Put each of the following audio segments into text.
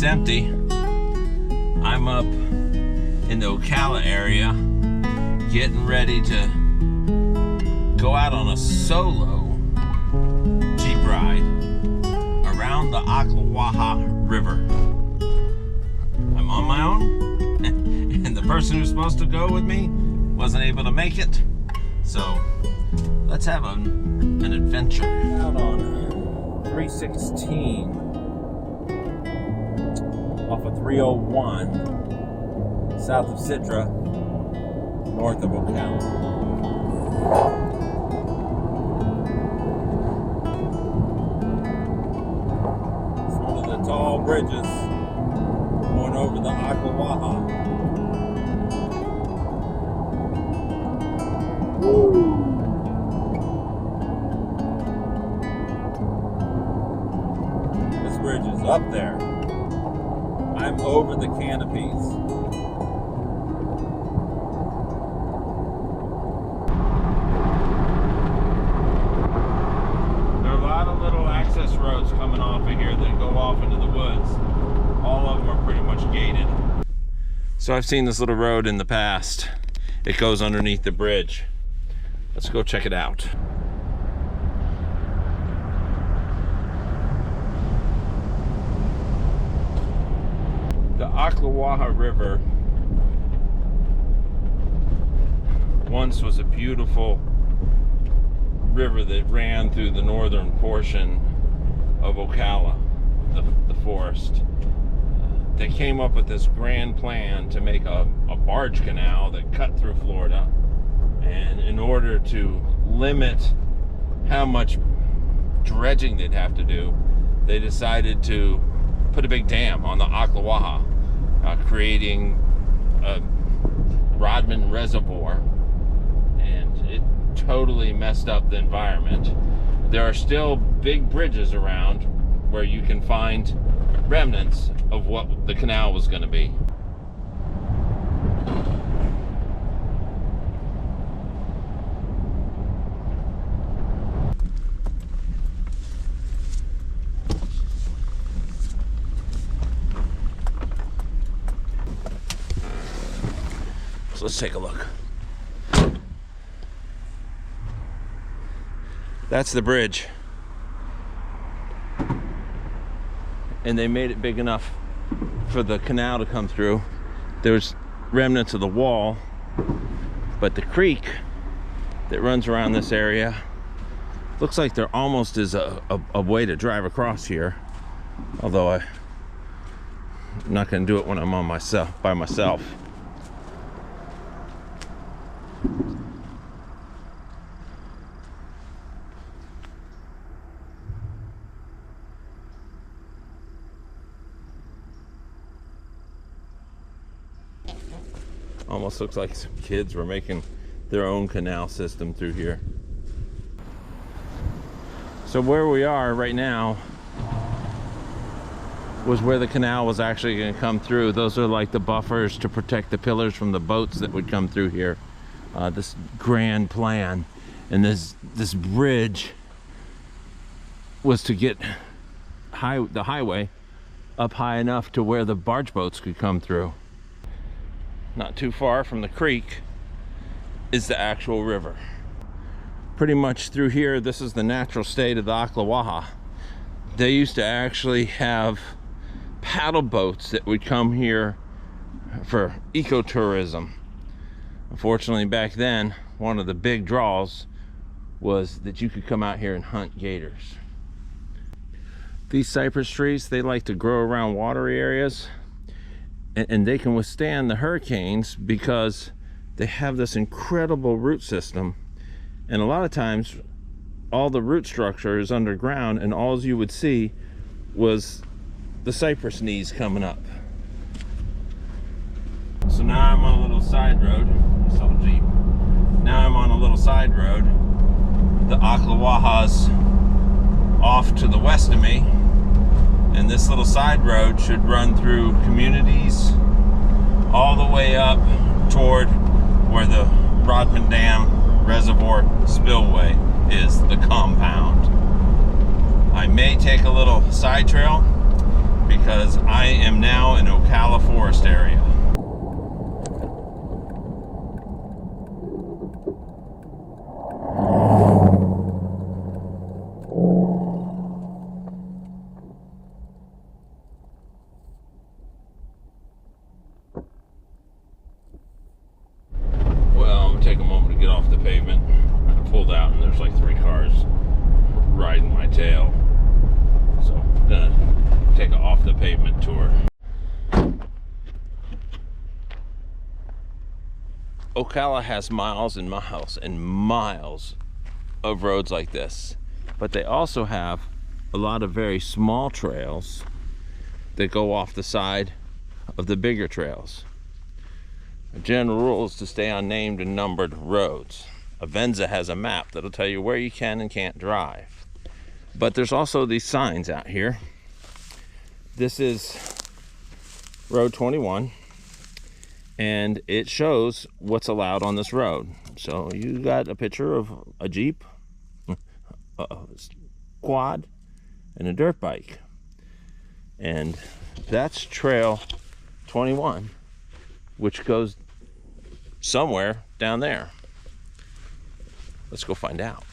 it's empty. I'm up in the Ocala area, getting ready to go out on a solo Jeep ride around the Ocklawaha River. I'm on my own, and the person who's supposed to go with me wasn't able to make it. So let's have an adventure. Out on 316 off of 301 south of Citra, north of Ocala. It's one of the tall bridges going over the Ocklawaha. This bridge is up there. I'm over the canopies. There are a lot of little access roads coming off of here that go off into the woods. All of them are pretty much gated. So I've seen this little road in the past. It goes underneath the bridge. Let's go check it out. The Ocklawaha River once was a beautiful river that ran through the northern portion of Ocala, the forest. They came up with this grand plan to make a barge canal that cut through Florida. And in order to limit how much dredging they'd have to do, they decided to put a big dam on the Ocklawaha, creating a Rodman reservoir, and it totally messed up the environment. There are still big bridges around where you can find remnants of what the canal was going to be. So let's take a look. That's the bridge. And they made it big enough for the canal to come through. There's remnants of the wall, but the creek that runs around this area looks like there almost is a way to drive across here. Although I'm not going to do it when I'm by myself. Almost looks like some kids were making their own canal system through here. So where we are right now was where the canal was actually going to come through. Those are like the buffers to protect the pillars from the boats that would come through here. This grand plan, and this bridge was to get the highway up high enough to where the barge boats could come through. Not too far from the creek is the actual river. Pretty much through here, this is the natural state of the Ocklawaha. They used to actually have paddle boats that would come here for ecotourism. Unfortunately, back then, one of the big draws was that you could come out here and hunt gators. These cypress trees, they like to grow around watery areas, and they can withstand the hurricanes because they have this incredible root system. And a lot of times, all the root structure is underground, and all you would see was the cypress knees coming up. So now I'm on a little side road. This little Jeep. Now I'm on a little side road. The Ocklawaha's off to the west of me, and this little side road should run through communities all the way up toward where the Rodman Dam reservoir spillway is, the compound. I may take a little side trail because I am now in Ocala Forest area. Well, I'm gonna take a moment to get off the pavement. I pulled out and there's like 3 cars riding my tail. So I'm gonna take an off the pavement tour. Ocala has miles and miles and miles of roads like this, but they also have a lot of very small trails that go off the side of the bigger trails. A general rule is to stay on named and numbered roads. Avenza has a map that'll tell you where you can and can't drive. But there's also these signs out here. This is Road 21, and it shows what's allowed on this road. So you got a picture of a Jeep, a quad, and a dirt bike. And that's Trail 21, which goes somewhere down there. Let's go find out.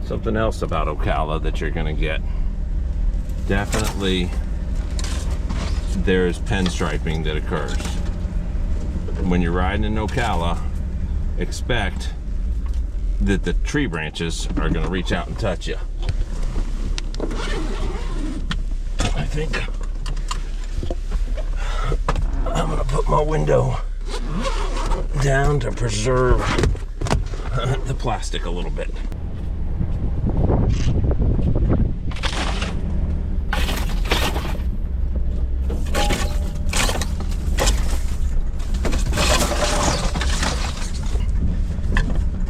Something else about Ocala that you're gonna get. Definitely there's pen striping that occurs. When you're riding in Ocala, expect that the tree branches are gonna reach out and touch you. I think I'm gonna put my window down to preserve the plastic a little bit.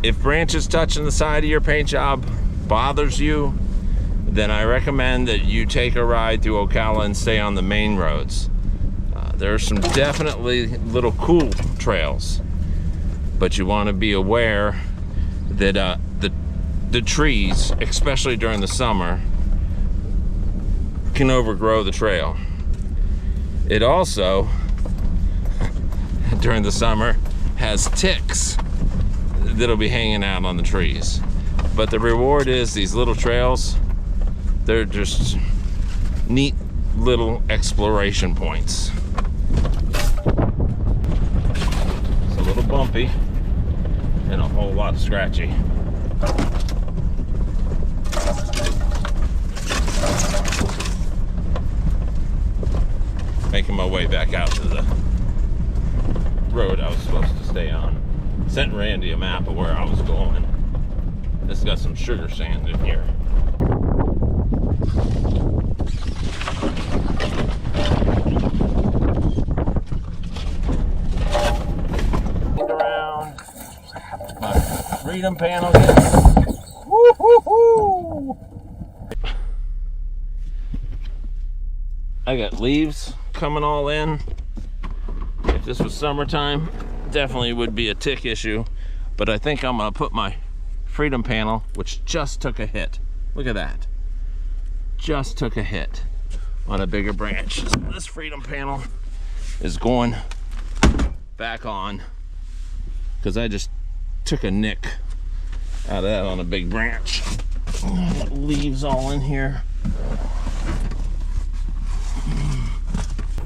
If branches touching the side of your paint job bothers you, then I recommend that you take a ride through Ocala and stay on the main roads. There are some definitely little cool trails, but you want to be aware that the trees, especially during the summer, can overgrow the trail. It also, during the summer, has ticks that'll be hanging out on the trees. But the reward is these little trails, they're just neat little exploration points. It's a little bumpy and a whole lot scratchy. Making my way back out to the road I was supposed to stay on. Sent Randy a map of where I was going. This has got some sugar sand in here. Look around. My freedom panel here. Woo-hoo-hoo! I got leaves coming all in. If this was summertime, definitely would be a tick issue, but I think I'm gonna put my freedom panel, which just took a hit. Look at that. Just took a hit on a bigger branch. So this freedom panel is going back on because I just took a nick out of that on a big branch. Leaves all in here.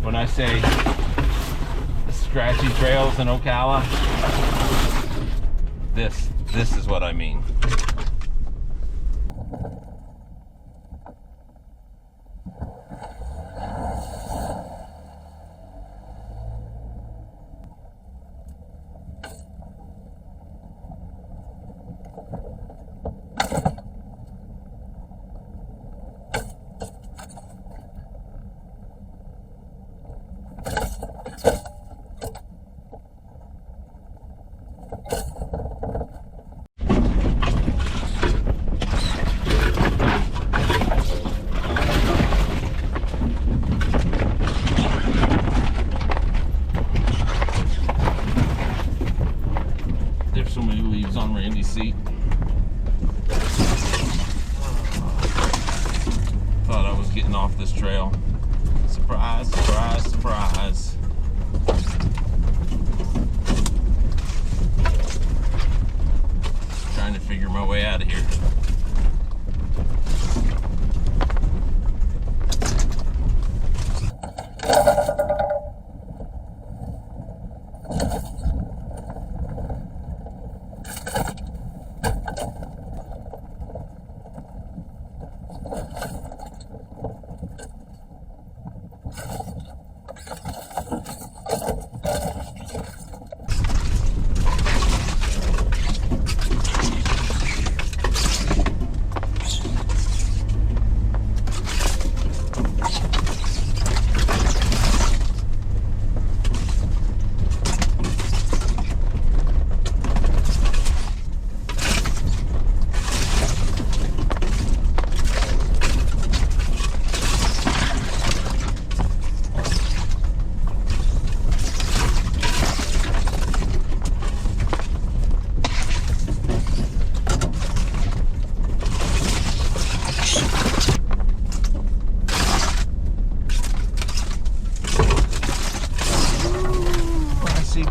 When I say scratchy trails in Ocala, this is what I mean. There's so many leaves on Randy's seat. getting off this trail. Surprise, surprise, surprise. Trying to figure my way out of here.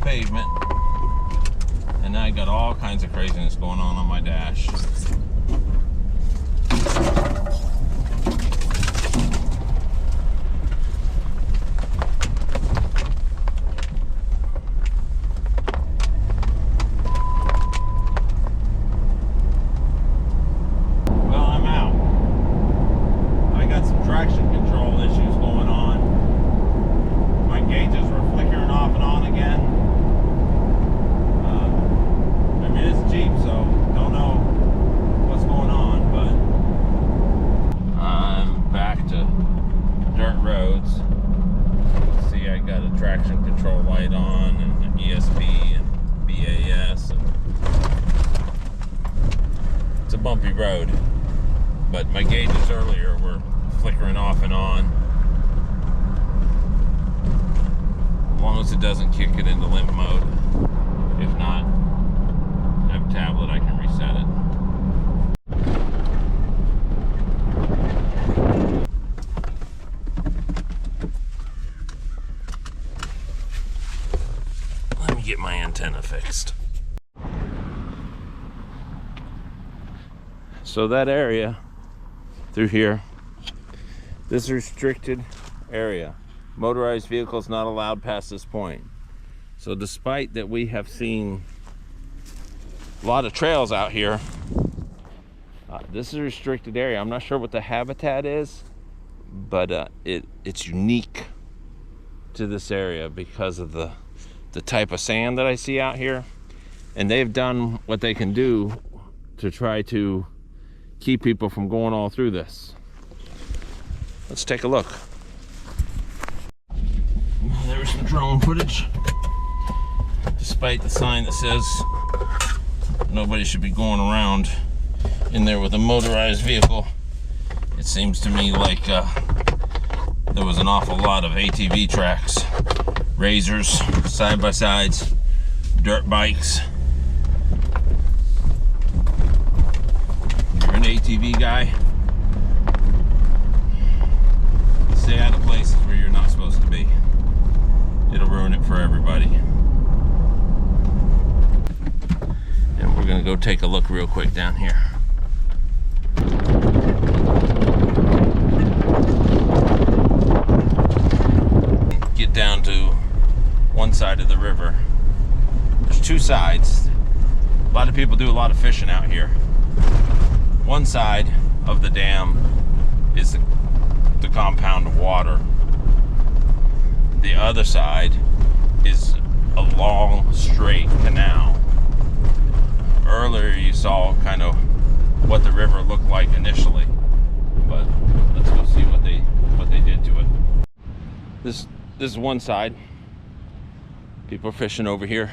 Pavement, and now I got all kinds of craziness going on my dash. Well, I'm out. I got some traction control issues going on. My gauges were flickering off and on again. It's cheap, so don't know what's going on, but I'm back to dirt roads. See, I got a traction control light on, and an ESP and BAS, and it's a bumpy road, but my gauges earlier were flickering off and on. As long as it doesn't kick it into limp mode. If not, tablet, I can reset it. Let me get my antenna fixed. So that area through here, this restricted area. Motorized vehicles not allowed past this point. So despite that we have seen a lot of trails out here, this is a restricted area. I'm not sure what the habitat is, but it's unique to this area because of the type of sand that I see out here. And they've done what they can do to try to keep people from going all through this. Let's take a look. There's some drone footage. Despite the sign that says nobody should be going around in there with a motorized vehicle, it seems to me like there was an awful lot of ATV tracks, razors, side-by-sides, dirt bikes. If you're an ATV guy, stay out of places where you're not supposed to be. It'll ruin it for everybody. And we're gonna go take a look real quick down here. Get down to one side of the river. There's two sides. A lot of people do a lot of fishing out here. One side of the dam is the compound of water. The other side is a long, straight canal. Earlier you saw kind of what the river looked like initially, but let's go see what they did to it. This is one side. People are fishing over here.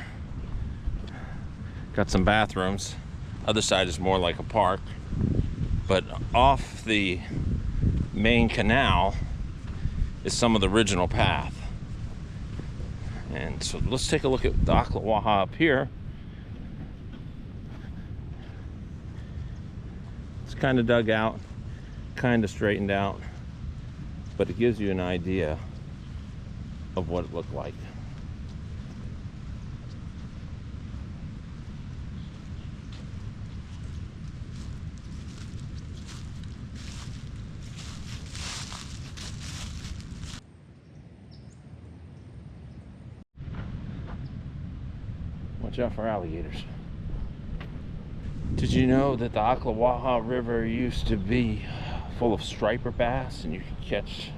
Got some bathrooms. Other side is more like a park. But off the main canal is some of the original path. And so let's take a look at the Ocklawaha up here. It's kind of dug out, kind of straightened out. but it gives you an idea of what it looked like. Watch out for alligators. Did you know that the Ocklawaha River used to be full of striper bass, and you could catch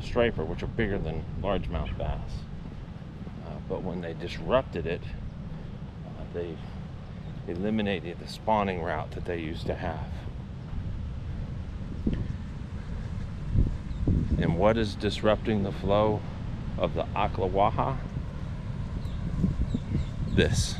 striper, which are bigger than largemouth bass? But when they disrupted it, they eliminated the spawning route that they used to have. And what is disrupting the flow of the Ocklawaha? This.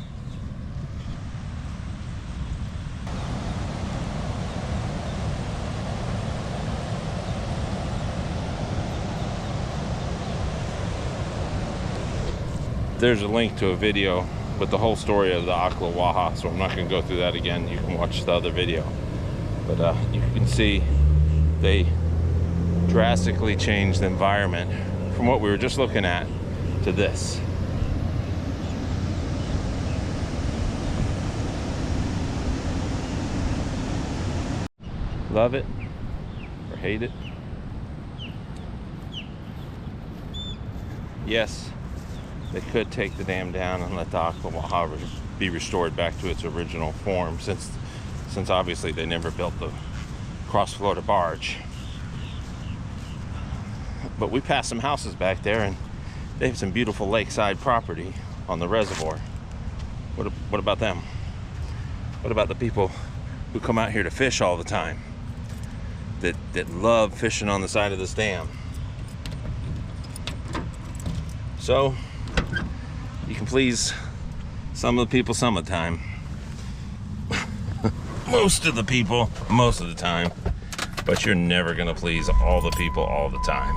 There's a link to a video with the whole story of the Ocklawaha, so I'm not going to go through that again. You can watch the other video. But you can see they drastically changed the environment from what we were just looking at to this. Love it or hate it. Yes, they could take the dam down and let the Ocklawaha be restored back to its original form, since obviously they never built the cross-Florida barge. But we passed some houses back there, and they have some beautiful lakeside property on the reservoir. What about them? What about the people who come out here to fish all the time, that love fishing on the side of this dam? So you can please some of the people some of the time. Most of the people most of the time, but you're never gonna please all the people all the time.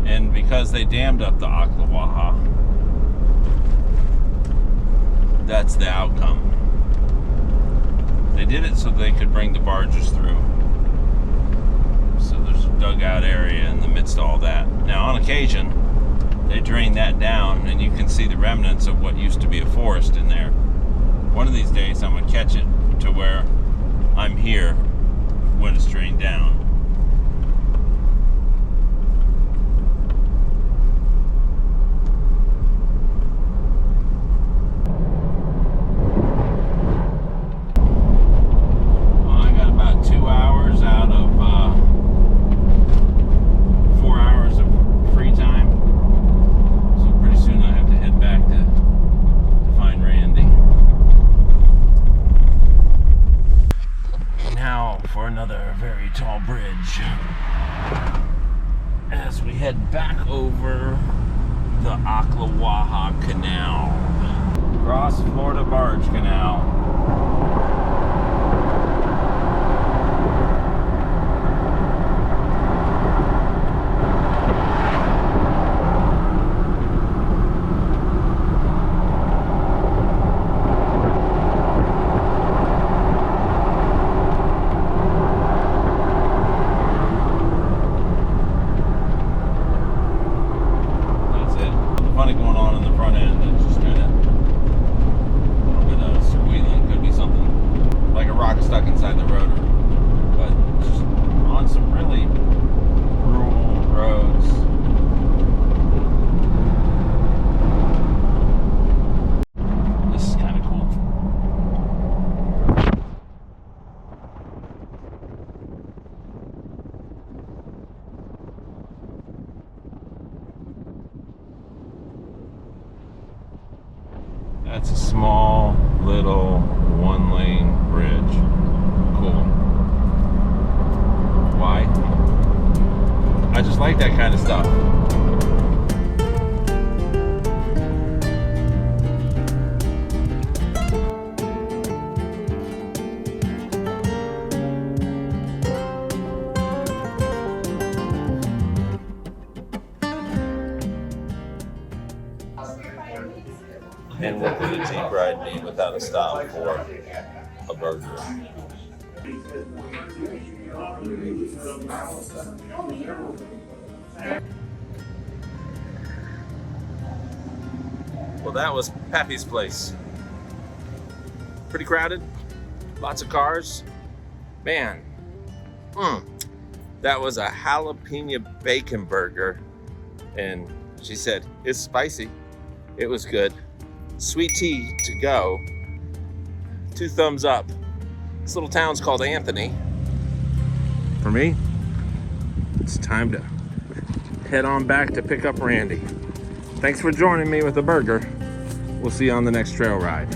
And because they dammed up the Ocklawaha, that's the outcome. They did it so they could bring the barges through. So there's a dugout area in the midst of all that. Now on occasion, they drain that down and you can see the remnants of what used to be a forest in there. One of these days I'm gonna catch it to where I'm here when it's drained down. Another very tall bridge as we head back over the Ocklawaha Canal, Cross Florida Barge Canal. That's a small little one-lane bridge. Cool. Why? I just like that kind of stuff. And what could a jeep ride be without a stop for a burger? Well, that was Papy's place. Pretty crowded, lots of cars. Man, that was a jalapeno bacon burger. And she said, it's spicy. It was good. Sweet tea to go. 2 thumbs up. This little town's called Anthony. For me, it's time to head on back to pick up Randy. Thanks for joining me with a burger. We'll see you on the next trail ride.